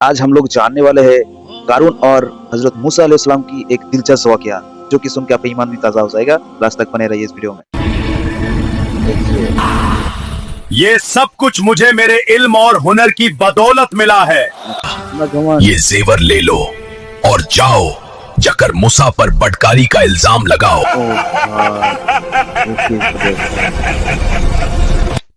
आज हम लोग जानने वाले हैं कारून और हजरत मूसा अलैहिस्सलाम की एक दिलचस्प वाकया जो कि सुन के आपका ईमान भी ताज़ा हो जाएगा। लास्ट तक बने रहिए इस वीडियो में। ये सब कुछ मुझे मेरे इल्म और हुनर की बदौलत मिला है। ये जेवर ले लो और जाओ जाकर मूसा पर बदकारी का इल्जाम लगाओ।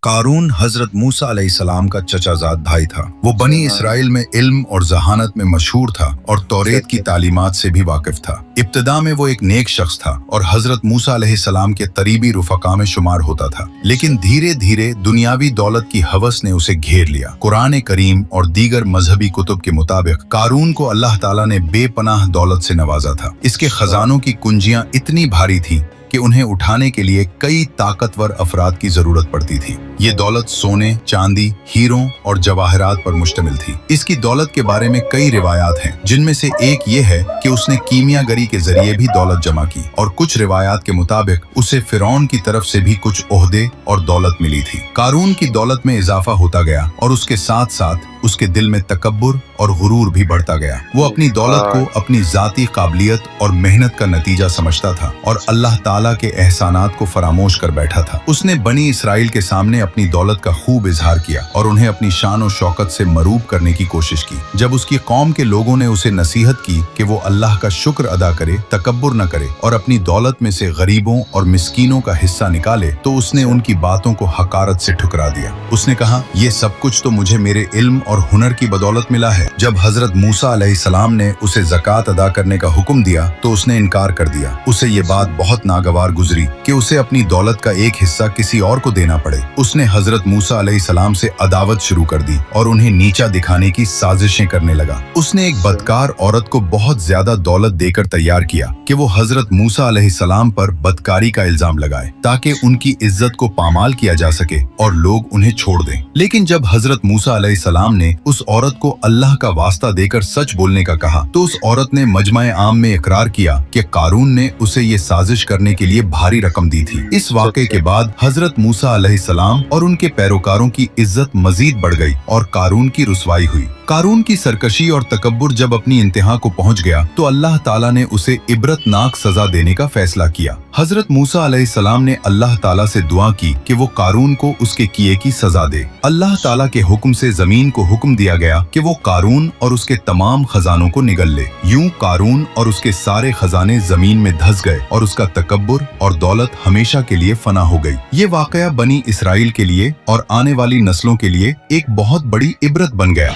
कारून हजरत मूसा अलैहिस्सलाम का चचाजाद भाई था। वो बनी इसराइल में इल्म और जहानत में मशहूर था और तौरेत की तालीमात से भी वाकिफ था। इब्तिदा में वो एक नेक शख्स था और हजरत मूसा अलैहिस्सलाम के करीबी रुफका में शुमार होता था, लेकिन धीरे धीरे दुनियावी दौलत की हवस ने उसे घेर लिया। कुरान करीम और दीगर मजहबी कुतुब के मुताबिक कारून को अल्लाह ताला ने बेपनाह दौलत से नवाजा था। इसके खजानों की कुंजियां इतनी भारी थी कि उन्हें उठाने के लिए कई ताकतवर अफराद की जरूरत पड़ती थी। ये दौलत सोने, चांदी, हीरों और जवाहरात पर मुश्तमिल थी। इसकी दौलत के बारे में कई रिवायात हैं, जिनमें से एक ये है कि उसने कीमियागरी के जरिए भी दौलत जमा की और कुछ रिवायात के मुताबिक उसे फिरौन की तरफ से भी कुछ ओहदे और दौलत मिली थी। कारून की दौलत में इजाफा होता गया और उसके साथ साथ उसके दिल में तकब्बुर और गुरूर भी बढ़ता गया। वो अपनी दौलत को अपनी जाती काबिलियत और मेहनत का नतीजा समझता था और अल्लाह ताला के एहसानात को फरामोश कर बैठा था। उसने बनी इसराइल के सामने अपनी दौलत का खूब इजहार किया और उन्हें अपनी शान और शौकत से मरूब करने की कोशिश की। जब उसकी कौम के लोगों ने उसे नसीहत की कि वो अल्लाह का शुक्र अदा करे, तकब्बुर न करे और अपनी दौलत में से गरीबों और मिस्कीनों का हिस्सा निकाले, तो उसने उनकी बातों को हकारत से ठुकरा दिया। उसने कहा, ये सब कुछ तो मुझे मेरे इल्म और हुनर की बदौलत मिला है। जब हजरत मूसा अलैहिस्सलाम ने उसे ज़कात अदा करने का हुक्म दिया तो उसने इनकार कर दिया। उसे ये बात बहुत नागवार गुजरी कि उसे अपनी दौलत का एक हिस्सा किसी और को देना पड़े। उसने हजरत मूसा अलैहिस्सलाम से अदावत शुरू कर दी और उन्हें नीचा दिखाने की साजिशें करने लगा। उसने एक बदकार औरत को बहुत ज्यादा दौलत देकर तैयार किया कि वो हजरत मूसा अलैहिस्सलाम पर बदकारी का इल्जाम लगाए ताकि उनकी इज्जत को पामाल किया जा सके और लोग उन्हें छोड़ दें। लेकिन जब हजरत मूसा अलैहिस्सलाम ने उस औरत को अल्लाह का वास्ता देकर सच बोलने का कहा तो उस औरत ने मजमा आम में इकरार किया कि कारून ने उसे ये साजिश करने के लिए भारी रकम दी थी। इस वाक़े के बाद हजरत मूसा अलैहिस्सलाम और उनके पैरोकारों की इज्जत मजीद बढ़ गई और कारून की रुसवाई हुई। कारून की सरकशी और तकब्बुर जब अपनी इंतहा को पहुंच गया तो अल्लाह ताला ने उसे इबरतनाक सजा देने का फैसला किया। हजरत मूसा अलैहिस्सलाम ने अल्लाह ताला से दुआ की कि वो कारून को उसके किए की सजा दे। अल्लाह ताला के हुक्म से जमीन को हुक्म दिया गया कि वो कारून और उसके तमाम खजानों को निगल ले। यूं कारून और उसके सारे खजाने जमीन में धंस गए और उसका तकब्बुर और दौलत हमेशा के लिए फना हो गई। ये वाकया बनी इसराइल के लिए और आने वाली नस्लों के लिए एक बहुत बड़ी इबरत बन गया।